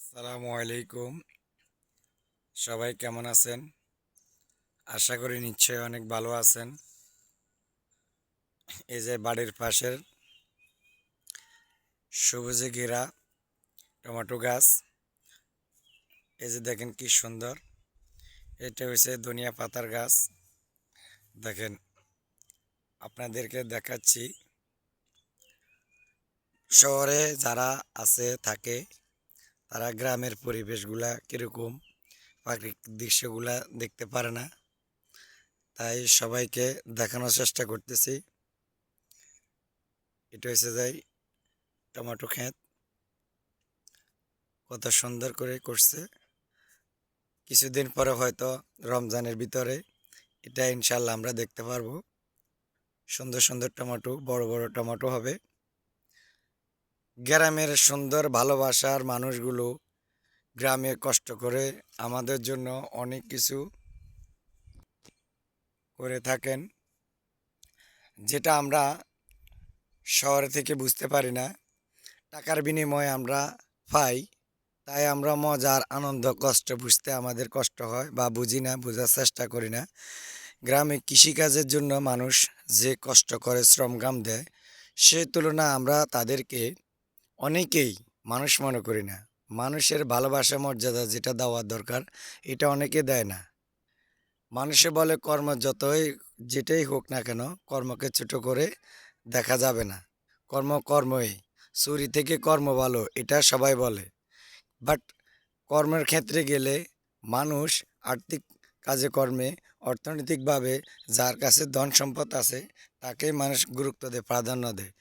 আসসালামু আলাইকুম। সবাই কেমন আছেন? আশা করি নিশ্চয়ই অনেক ভালো আছেন। এই যে বাড়ির পাশের সবুজে ঘেরা টমেটো গাছ, এই যে দেখেন কি সুন্দর। এটা হচ্ছে ধনিয়া পাতার গাছ। দেখেন, আপনাদেরকে দেখাচ্ছি। শহরে যারা আছে থাকে, তারা গ্রামের পরিবেশগুলা কিরকম, প্রাকৃতিক দৃশ্যগুলা দেখতে পারে না। তাই সবাইকে দেখানোর চেষ্টা করতেছি। এটা হচ্ছে যাই টমেটো ক্ষেত, কত সুন্দর করে করছে। কিছুদিন পরে হয়তো রমজানের ভিতরে এটা ইনশাল্লাহ আমরা দেখতে পারবো। সুন্দর সুন্দর টমেটো, বড় বড় টমেটো হবে। গ্রামের সুন্দর ভালোবাসার মানুষগুলো গ্রামে কষ্ট করে আমাদের জন্য অনেক কিছু করে থাকেন, যেটা আমরা শহর থেকে বুঝতে পারি না। টাকার বিনিময়ে আমরা পাই, তাই আমরা মজার আনন্দ কষ্ট বুঝতে আমাদের কষ্ট হয় বা বুঝি না, বোঝার চেষ্টা করি না। গ্রামে কৃষিকাজের জন্য মানুষ যে কষ্ট করে শ্রমঘাম দেয়, সে তুলনা আমরা তাদেরকে অনেকেই মানুষ মনে করি না। মানুষের ভালোবাসা মর্যাদা যেটা দেওয়ার দরকার, এটা অনেকে দেয় না। মানুষে বলে কর্ম যতই যেটাই হোক না কেন, কর্মকে ছোট করে দেখা যাবে না। কর্ম কর্মই, চুরি থেকে কর্ম ভালো, এটা সবাই বলে। বাট কর্মের ক্ষেত্রে গেলে মানুষ আর্থিক কাজে কর্মে অর্থনৈতিকভাবে যার কাছে ধন সম্পদ আছে, তাকেই মানুষ গুরুত্ব দেয়, প্রাধান্য দেয়।